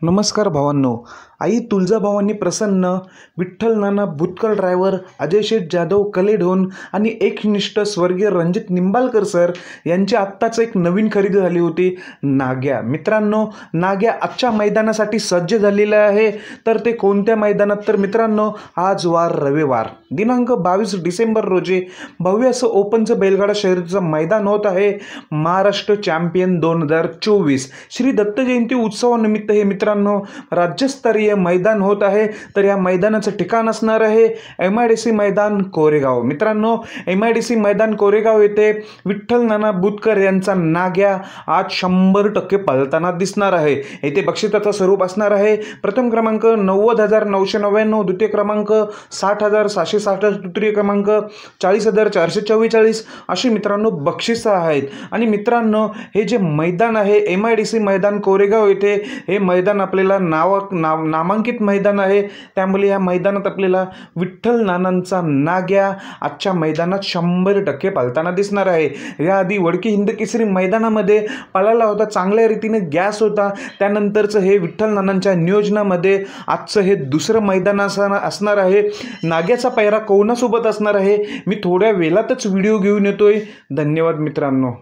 नमस्कार भावांनो. आई तुळजाभवानी प्रसन्न, विठ्ठल नाना भुतकर ड्रायव्हर, अजय शेठ जाधव कलेढोण आणि एकनिष्ठ स्वर्गीय रणजित निंबाळकर सर यांची आत्ताच एक नवीन खरेदी झाली होती, नाग्या. मित्रांनो, नाग्या आजच्या मैदानासाठी सज्ज झालेला आहे. तर ते कोणत्या मैदानात? तर मित्रांनो, आज वार रविवार दिनांक 22 डिसेंबर रोजी भव्य असं ओपनचं बैलगाडा शर्यतीचं मैदान होत आहे. महाराष्ट्र चॅम्पियन 2024 श्री दत्त जयंती उत्सवानिमित्त हे मित्रांनो राज्यस्तरीय मैदान होत आहे. तर या मैदानाचं ठिकाण असणार आहे MIDC मैदान कोरेगाव. मित्रांनो, MIDC मैदान कोरेगाव येथे विठ्ठल नाना भुतकर यांचा नाग्या आज 100% पळताना दिसणार आहे. येथे बक्षिसाचं स्वरूप असणार आहे. प्रथम क्रमांक 90,999, द्वितीय क्रमांक 60,760, तृतीय क्रमांक 40,444 अशी मित्रांनो बक्षिसं आहेत. आणि मित्रांनो, हे जे मैदान आहे MIDC मैदान कोरेगाव येथे, हे मैदान आपल्याला नामांकित मैदान आहे. त्यामुळे या मैदानात आपल्याला विठ्ठल नानांचा नाग्या आजच्या मैदानात 100% पळताना दिसणार आहे. याआधी वडकी हिंद केसरी मैदानामध्ये पळाला होता, चांगल्या रीतीने गॅस होता. त्यानंतरचं हे विठ्ठल नानांच्या नियोजनामध्ये आजचं हे दुसरं मैदान असणार आहे. नाग्याचा पैरा कोणासोबत असणार आहे मी थोड्या वेळातच व्हिडिओ घेऊन येतोय. धन्यवाद मित्रांनो.